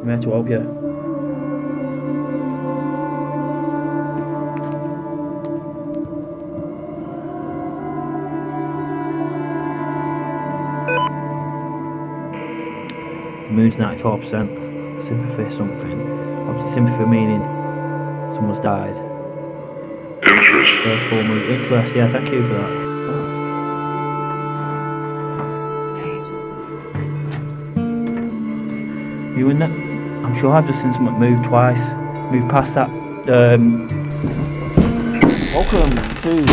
I'm here to help you. The moon's 94%. Sympathy something. Obviously sympathy meaning someone's died. Interest. First full moon. Interest, yeah, thank you for that. You in there? I'm sure I've just seen someone move twice. Move past that. Welcome to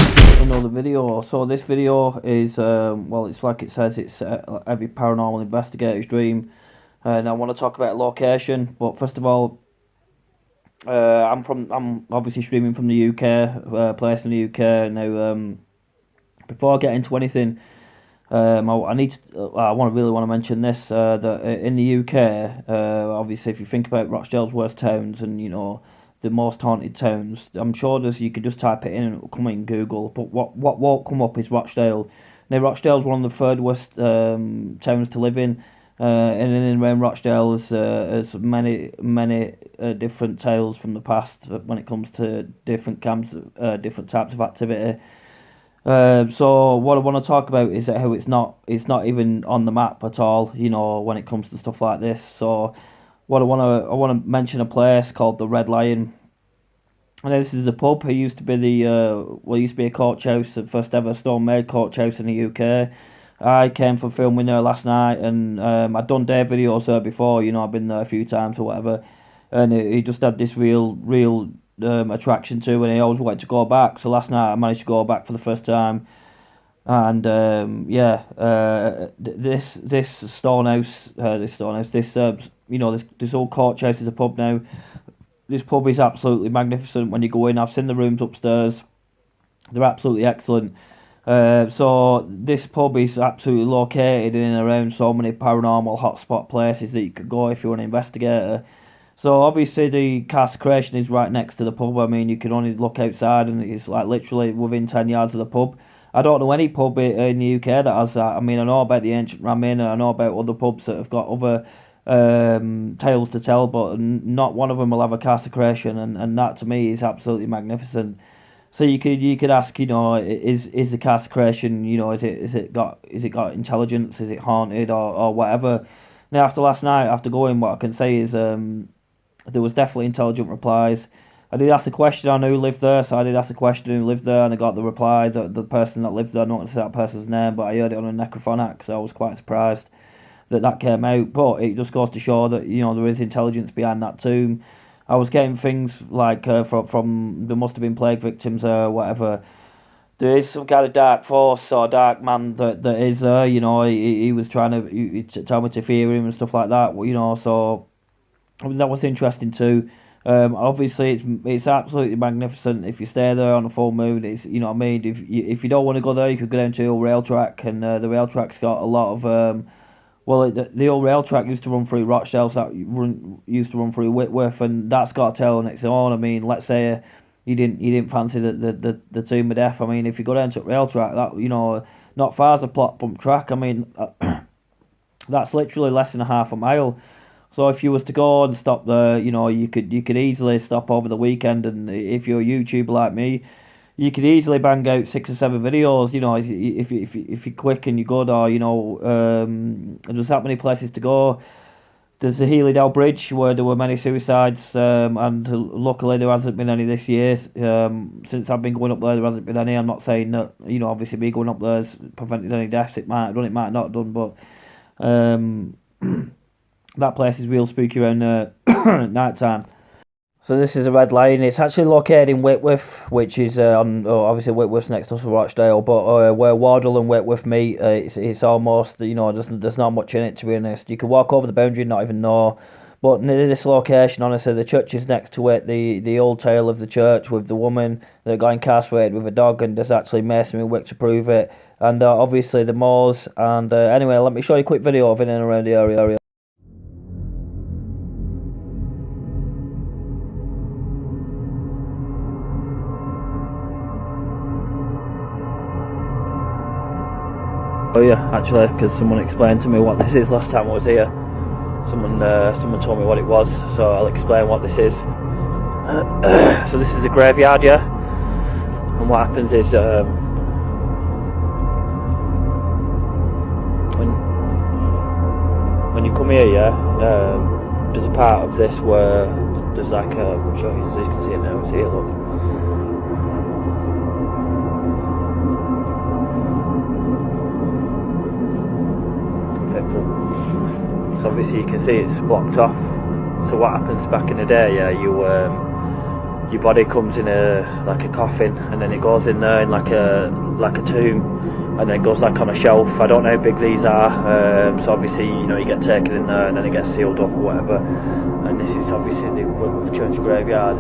another video. So this video is, well, it's like it says, it's every paranormal investigator's dream. And I want to talk about location, but first of all, I'm obviously streaming from the UK, place in the UK. Now, before I get into anything, I want to mention this, that in the UK, obviously, if you think about Rochdale's worst towns and the most haunted towns, I'm sure you could just type it in and it'll come in Google. But what won't come up is Rochdale. Now, Rochdale's one of the third worst towns to live in. In and around Rochdale there's many different tales from the past when it comes to different camps, different types of activity. So what I want to talk about is how it's not even on the map at all, when it comes to stuff like this. So what I want to mention a place called the Red Lion. And this is a pub. It used to be a coach house, the first ever stone-made coach house in the UK. I came from filming there last night, and I'd done day videos there before. I've been there a few times or whatever, and it just had this real attraction to, and I always wanted to go back. So last night I managed to go back for the first time, and this old coach house is a pub now. This pub is absolutely magnificent when you go in. I've seen the rooms upstairs; they're absolutely excellent. So this pub is absolutely located in and around so many paranormal hotspot places that you could go if you're an investigator. So obviously the Castle Creation is right next to the pub. I mean, you can only look outside and it's like literally within 10 yards of the pub. I don't know any pub in the UK that has that. I mean, I know about the Ancient Ramin, and I know about other pubs that have got other tales to tell, but not one of them will have a Castle Creation, and that to me is absolutely magnificent. So you could ask, is the Castle Creation, is it got intelligence, is it haunted or whatever? Now after last night, after going, what I can say is there was definitely intelligent replies. I did ask the question on who lived there, so I did ask the question who lived there, and I got the reply that the person that lived there, I'm not going to say that person's name, but I heard it on a necrophonic, so I was quite surprised that came out. But it just goes to show that there is intelligence behind that tomb. I was getting things like from there must have been plague victims or whatever. There is some kind of dark force or dark man that is there. He was trying to tell me to fear him and stuff like that. So that was interesting too. Obviously it's absolutely magnificent if you stay there on a full moon. It's what I mean. If you don't want to go there, you could go down to a rail track, and the rail track's got a lot of the old rail track used to run through Rochdale, so that used to run through Whitworth, and that's got a tale on its own. I mean, let's say you didn't fancy the Tomb of Death. I mean, if you go down to rail track, that not far as a plot pump track. I mean, that's literally less than half a mile. So if you was to go and stop there, you could easily stop over the weekend, and if you're a YouTuber like me, you could easily bang out 6 or 7 videos. If you're quick and you're good, or there's that many places to go. There's the Healey Bridge where there were many suicides, and luckily there hasn't been any this year. Since I've been going up there hasn't been any. I'm not saying that obviously me going up there has prevented any deaths. It might have done, it might not have done, but that place is real spooky around night time. So this is a Red Lion. It's actually located in Whitworth, which is obviously Whitworth's next to Rochdale, but where Wardle and Whitworth meet, it's almost there's not much in it, to be honest. You can walk over the boundary and not even know. But near this location, honestly, the church is next to it. The old tale of the church with the woman that got incarcerated with a dog, and there's actually masonry work to prove it. And obviously the moors. And anyway, let me show you a quick video of it in and around the area. Oh yeah, actually, because someone explained to me what this is last time I was here. someone told me what it was, so I'll explain what this is. So this is a graveyard, yeah, and what happens is when you come here, yeah, there's a part of this where there's like I'm sure you can see it now. See it, look. So obviously you can see it's blocked off. So what happens back in the day, yeah, your body comes in like a coffin, and then it goes in there in like a tomb, and then it goes like on a shelf. I don't know how big these are. So obviously, you know, you get taken in there and then it gets sealed up or whatever. And this is obviously the church graveyard.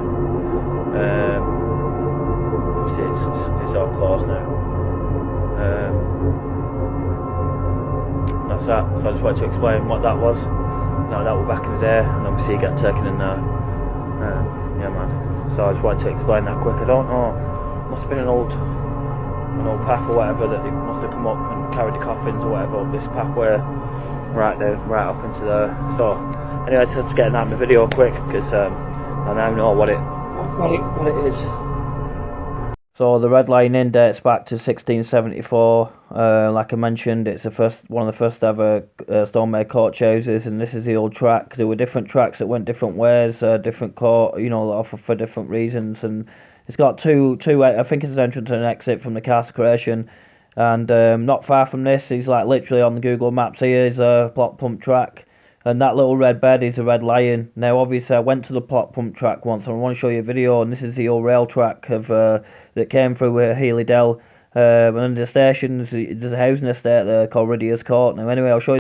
See, it's all closed now. That's that. So I just wanted to explain what that was. Now that was back in the day, and obviously you get taken in there. Yeah, man. So I just wanted to explain that quick. I don't know. Must have been an old path or whatever that they must have come up and carried the coffins or whatever up this pathway right up into there. So anyway, just getting that in the video quick because I now know what it is. So the Red Lion Inn dates back to 1674. Like I mentioned, it's one of the first ever stone-made coach houses, and this is the old track. There were different tracks that went different ways, different court, you know, for different reasons. And it's got two. I think it's an entrance and an exit from the Castle Creation. And not far from this, is like literally on the Google Maps. Here is a Plot Pump track. And that little red bed is a Red Lion. Now, obviously, I went to the Plot Pump track once, and I want to show you a video. And this is the old rail track of that came through Healy Dell. And under the station, there's a housing estate there called Ridier's Court. Now, anyway, I'll show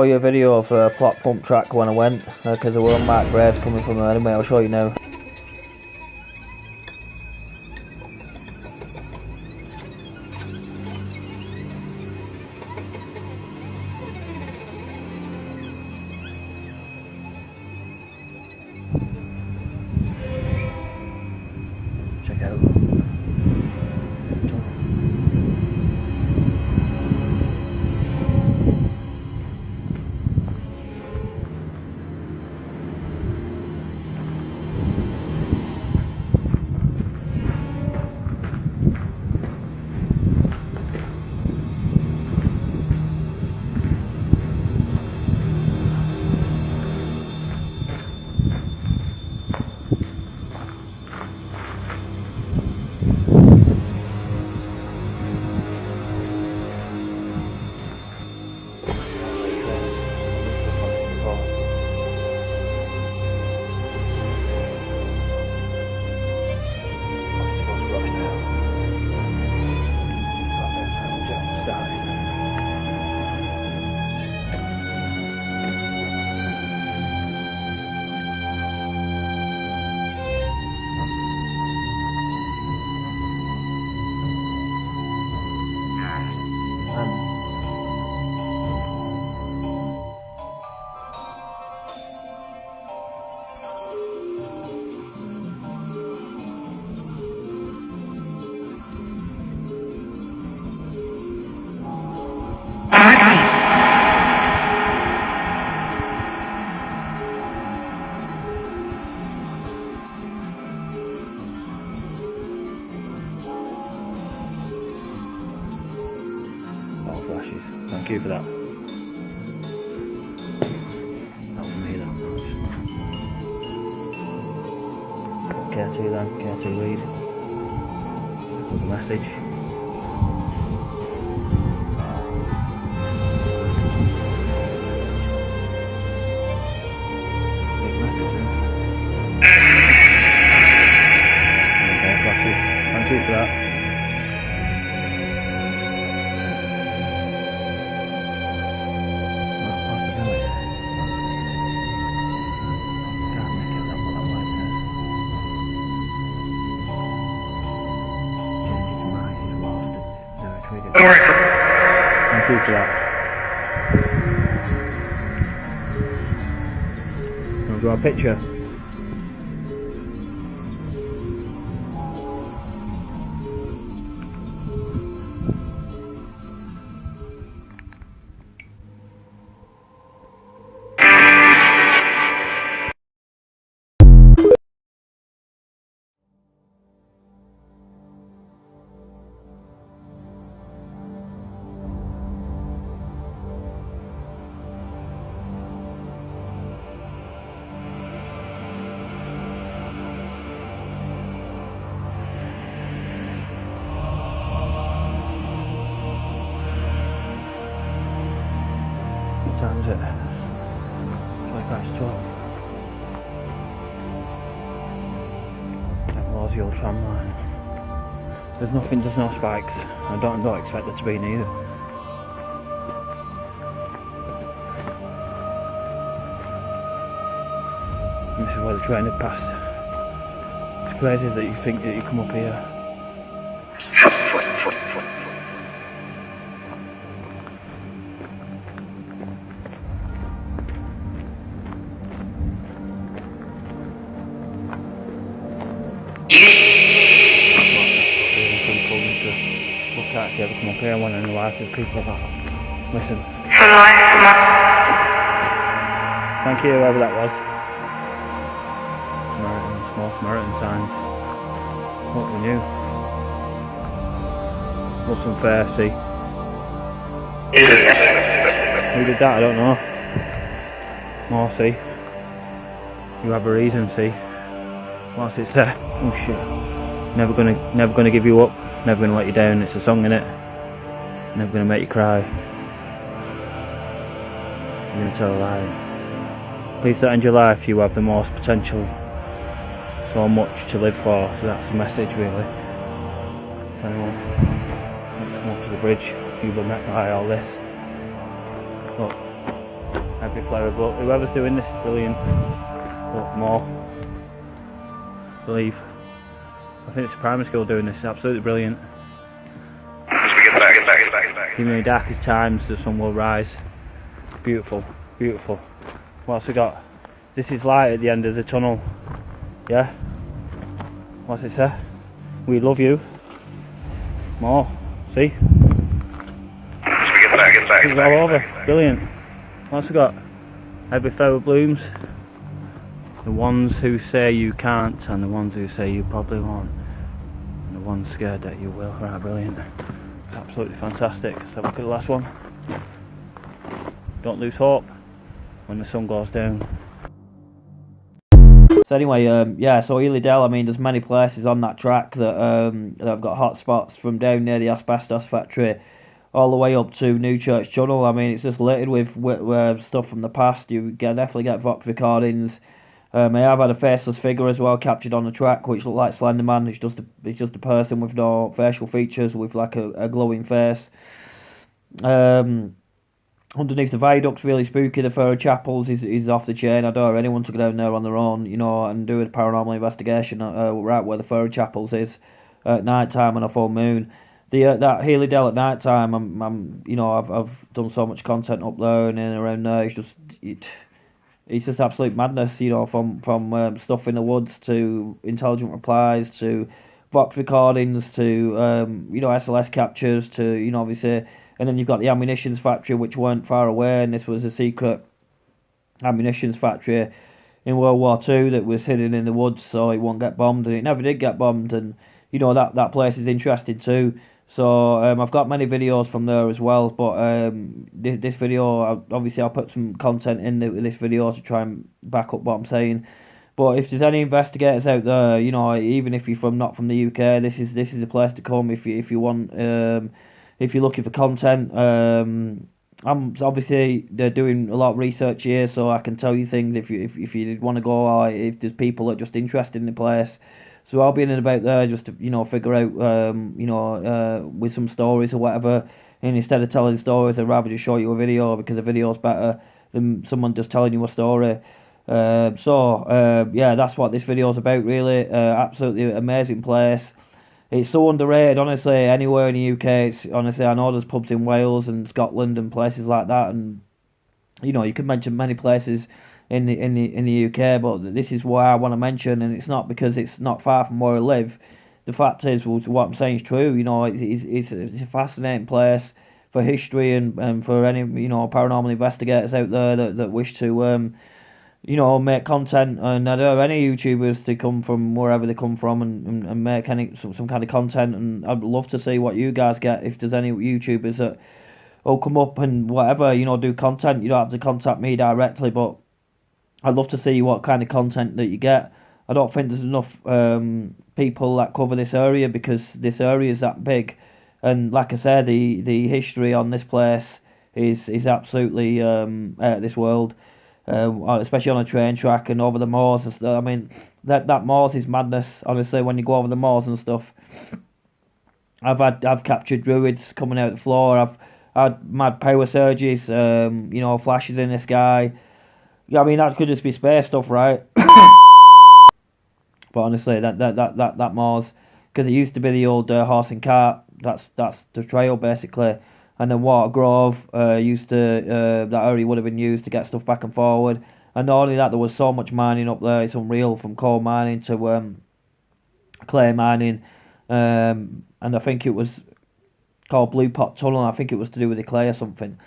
you a video of Plot Pump track when I went, because there were unmarked graves coming from there. Anyway, I'll show you now. Check out. Thank you for that. That was me, that much. Care to then? Care to read? With the message. Big message, okay, thank you for that. Thank you for that. Want to draw a picture? the old tram line. There's no spikes. I don't expect there to be neither. This is where the train had passed. It's crazy that you think that you come up here. Look at if you ever come up here, one in the life of people that listen. Thank you, whoever that was. Small Samaritan signs. What we knew. Russell Fair, see. Who did that? I don't know. More, see. You have a reason, see. What's it say? Oh shit. Never gonna give you up. Never gonna let you down. It's a song, innit? Never gonna make you cry. I'm gonna tell a lie. Please don't end your life. You have the most potential. So much to live for. So that's the message, really. Anyway, let's come up to the bridge. You've been met by all this. Look, every flower book. Whoever's doing this is brilliant. Look, more. Believe. I think it's a primary school doing this. It's absolutely brilliant. As we get back. Even in the darkest times, the sun will rise. Beautiful, beautiful. What's we got? This is light at the end of the tunnel. Yeah? What's it say? We love you. More. See? As we get back. It's all over. Brilliant. What's we got? Every flower blooms. The ones who say you can't, and the ones who say you probably won't, and the ones scared that you will. Right, brilliant. It's absolutely fantastic. Let's have a look at the last one. Don't lose hope when the sun goes down. So anyway, yeah, so Ely Dell, I mean, there's many places on that track that have got hot spots, from down near the asbestos factory all the way up to Newchurch Tunnel. I mean, it's just littered with stuff from the past. You definitely get Vox recordings. I have had a faceless figure as well captured on the track, which looked like Slenderman. It's just a person with no facial features, with like a glowing face. Underneath the viaduct's really spooky. The Furrow Chapels is off the chain. I don't know anyone to go down there on their own, you know, and do a paranormal investigation right where the Furrow Chapels is at night time on a full moon. That Healy Dell at night time, I've done so much content up there and in and around there. It's just absolute madness, you know, from stuff in the woods to intelligent replies to Vox recordings to SLS captures to obviously. And then you've got the ammunitions factory, which weren't far away, and this was a secret ammunitions factory in World War II that was hidden in the woods, so it won't get bombed, and it never did get bombed. And that place is interesting too. So I've got many videos from there as well, but this video, I'll put some content in this video to try and back up what I'm saying. But if there's any investigators out there, even if you're not from the UK, this is the place to come if you want. If you're looking for content, I'm obviously they're doing a lot of research here, so I can tell you things if you did want to go, or if there's people that are just interested in the place. So I'll be in and about there just to figure out with some stories or whatever. And instead of telling stories, I'd rather just show you a video, because a video's better than someone just telling you a story. Yeah, that's what this video's about really. Absolutely amazing place. It's so underrated, honestly. Anywhere in the UK, honestly, I know there's pubs in Wales and Scotland and places like that, and you can mention many places in the UK, but this is why I want to mention, and it's not because it's not far from where I live. The fact is, what I'm saying is true. It's a fascinating place for history and for any paranormal investigators out there that wish to make content, and I don't know any YouTubers to come from wherever they come from and make some kind of content, and I'd love to see what you guys get. If there's any YouTubers that will come up and whatever, do content, you don't have to contact me directly, but I'd love to see what kind of content that you get. I don't think there's enough people that cover this area, because this area is that big, and like I said, the history on this place is absolutely out of this world. especially on a train track and over the moors and stuff. I mean, that moors is madness. Honestly, when you go over the moors and stuff, I've captured druids coming out the floor. I've had mad power surges. You know, flashes in the sky. Yeah, I mean that could just be space stuff, right? But honestly, that moors, because it used to be the old horse and cart. That's the trail basically. And then Water Grove used to that area would have been used to get stuff back and forward. And not only that, there was so much mining up there. It's unreal, from coal mining to clay mining, and I think it was called Blue Pot Tunnel. I think it was to do with the clay or something.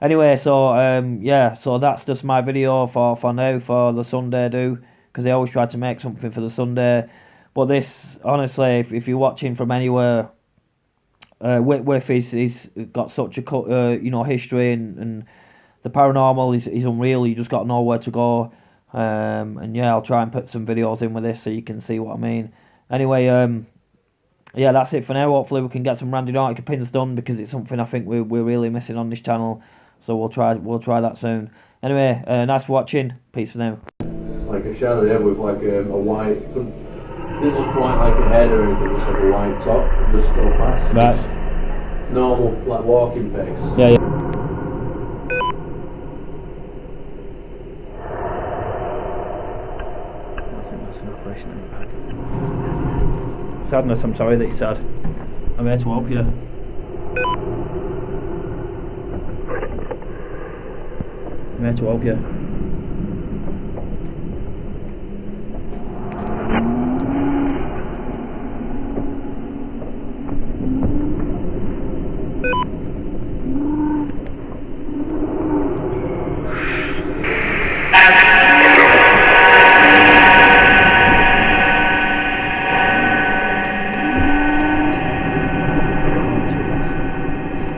Anyway, so yeah, so that's just my video for now for the Sunday do, because I always try to make something for the Sunday. But this, honestly, if you're watching from anywhere, Whitworth is got such a you know, history, and the paranormal is unreal. You just got to know where to go. And yeah, I'll try and put some videos in with this so you can see what I mean. Anyway, yeah, that's it for now. Hopefully we can get some Randonautica pins done, because it's something I think we're really missing on this channel. So we'll try that soon. Anyway, nice for watching. Peace for now. Like a shadow, yeah, with like a white. Didn't look quite like a head or anything. Just like a white top. And just go past. Right. Just normal, like walking pace. Yeah. Sadness, I'm sorry that you're sad. I'm here to help you. I'm here to help you.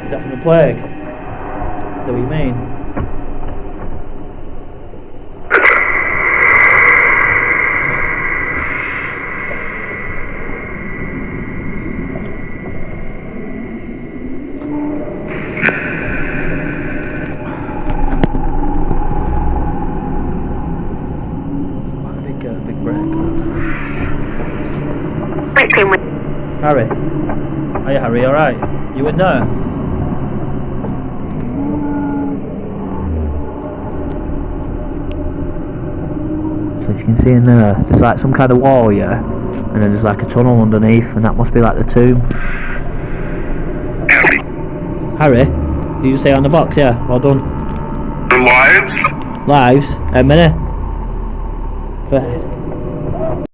Is that from the plague? Is that what you mean? Big break. Harry? Are you Harry, alright? You in there? So as you can see in there, there's like some kind of wall, yeah? And then there's like a tunnel underneath, and that must be like the tomb. Harry? Did you say on the box? Yeah, well done. Lives? Lives? A minute.